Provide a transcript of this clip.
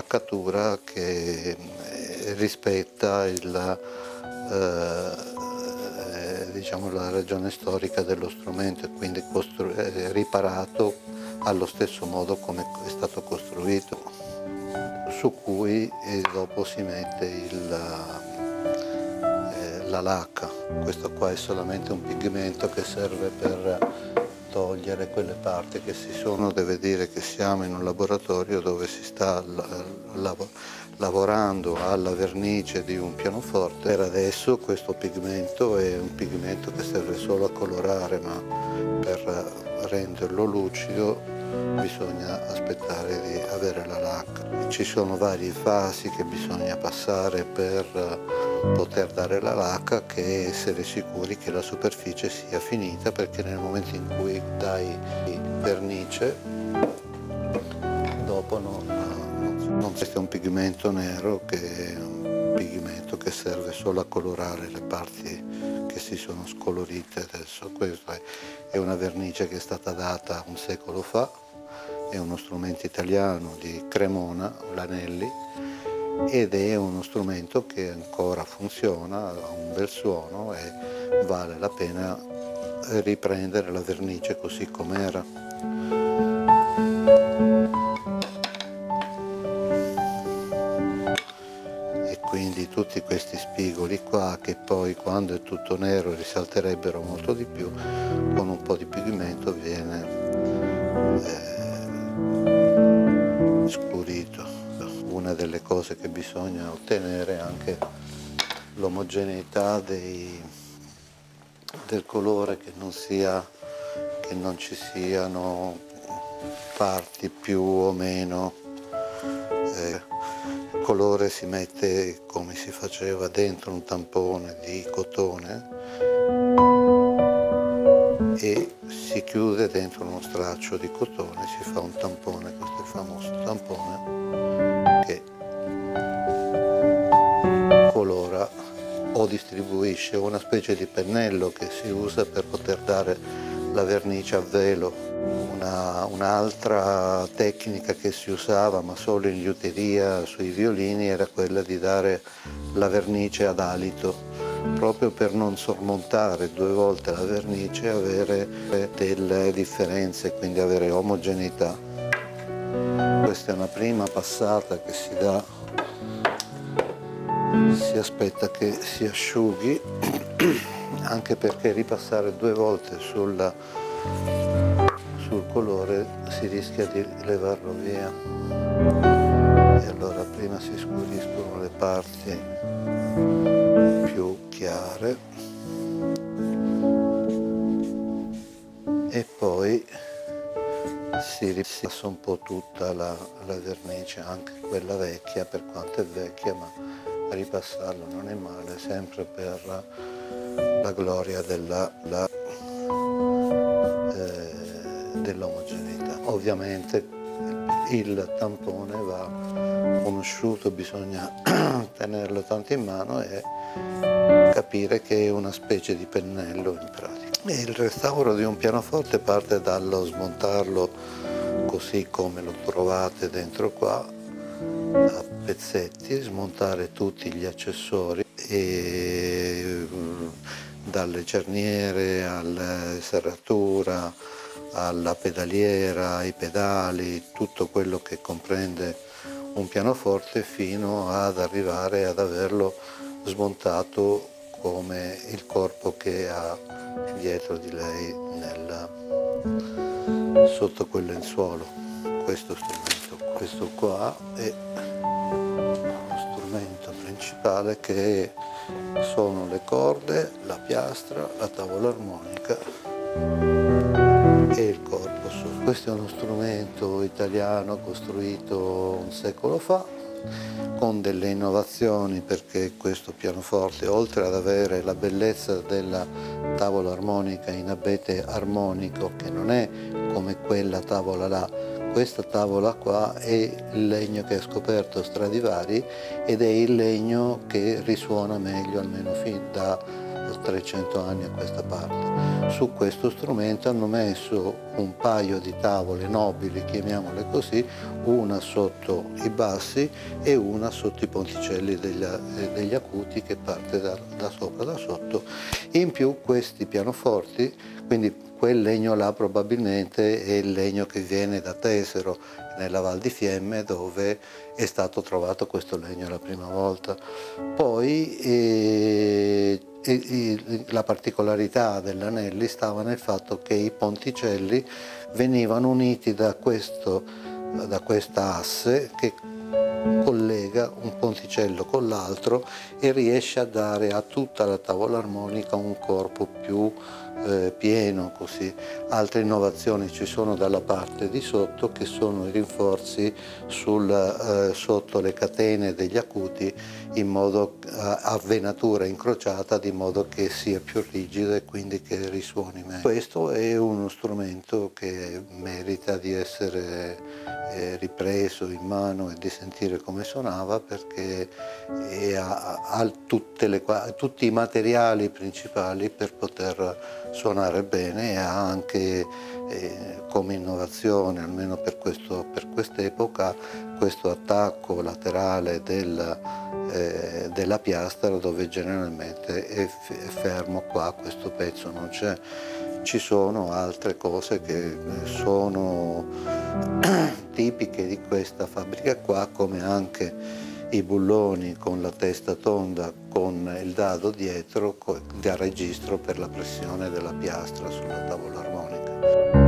un'imboccatura che rispetta diciamo, la ragione storica dello strumento e quindi riparato allo stesso modo come è stato costruito, su cui dopo si mette la lacca. Questo qua è solamente un pigmento che serve per togliere quelle parti che deve dire che siamo in un laboratorio dove si sta lavorando alla vernice di un pianoforte. Per adesso questo pigmento è un pigmento che serve solo a colorare, ma per renderlo lucido bisogna aspettare di avere la lacca. Ci sono varie fasi che bisogna passare per poter dare la lacca, che essere sicuri che la superficie sia finita, perché nel momento in cui dai vernice dopo non c'è un pigmento nero, che è un pigmento che serve solo a colorare le parti che si sono scolorite. Adesso questa è una vernice che è stata data un secolo fa, è uno strumento italiano di Cremona, l'Anelli, ed è uno strumento che ancora funziona, ha un bel suono e vale la pena riprendere la vernice così com'era. E quindi tutti questi spigoli qua, che poi quando è tutto nero risalterebbero molto di più, con un po' di pigmento viene scurito. Una delle cose che bisogna ottenere è anche l'omogeneità del colore, che non ci siano parti più o meno. Il colore si mette come si faceva dentro un tampone di cotone e si chiude dentro uno straccio di cotone, si fa un tampone, questo è il famoso tampone, che colora o distribuisce una specie di pennello che si usa per poter dare la vernice a velo. Un'altra tecnica che si usava, ma solo in liuteria sui violini, era quella di dare la vernice ad alito, proprio per non sormontare due volte la vernice e avere delle differenze, quindi avere omogeneità. Questa è una prima passata che si dà, si aspetta che si asciughi, anche perché ripassare due volte sul colore si rischia di levarlo via, e allora prima si scuriscono le parti più chiare e poi si ripassa un po' tutta la vernice, anche quella vecchia, per quanto è vecchia, ma ripassarla non è male, sempre per la gloria dell'omogeneità. Ovviamente il tampone va conosciuto, bisogna tenerlo tanto in mano e capire che è una specie di pennello in pratica. E il restauro di un pianoforte parte dallo smontarlo così come lo trovate dentro qua, a pezzetti, smontare tutti gli accessori, e dalle cerniere alla serratura, alla pedaliera, ai pedali, tutto quello che comprende un pianoforte, fino ad arrivare ad averlo smontato come il corpo che ha dietro di lei sotto quel lenzuolo. Questo strumento, questo qua è lo strumento principale, che sono le corde, la piastra, la tavola armonica e il corpo sotto. Questo è uno strumento italiano costruito un secolo fa, con delle innovazioni, perché questo pianoforte, oltre ad avere la bellezza della tavola armonica in abete armonico, che non è come quella tavola là, questa tavola qua è il legno che ha scoperto Stradivari, ed è il legno che risuona meglio, almeno fin da 300 anni a questa parte. su questo strumento hanno messo un paio di tavole nobili, chiamiamole così, una sotto i bassi e una sotto i ponticelli degli acuti, che parte da sopra, da sotto. In più questi pianoforti, quindi quel legno là probabilmente è il legno che viene da Tesero, nella Val di Fiemme, dove è stato trovato questo legno la prima volta. Poi la particolarità dell'Anelli stava nel fatto che i ponticelli venivano uniti da questa asse che collega un ponticello con l'altro e riesce a dare a tutta la tavola armonica un corpo più pieno, così. Altre innovazioni ci sono dalla parte di sotto, che sono i rinforzi sotto le catene degli acuti, in modo a venatura incrociata, di modo che sia più rigido e quindi che risuoni meglio. Questo è uno strumento che merita di essere ripreso in mano e di sentire come suonava, perché ha tutti i materiali principali per poter suonare bene, e ha anche come innovazione, almeno per quest'epoca, questo attacco laterale della piastra, dove generalmente è fermo qua questo pezzo, non c'è. Ci sono altre cose che sono tipiche di questa fabbrica qua, come anche i bulloni con la testa tonda con il dado dietro da registro per la pressione della piastra sulla tavola armonica.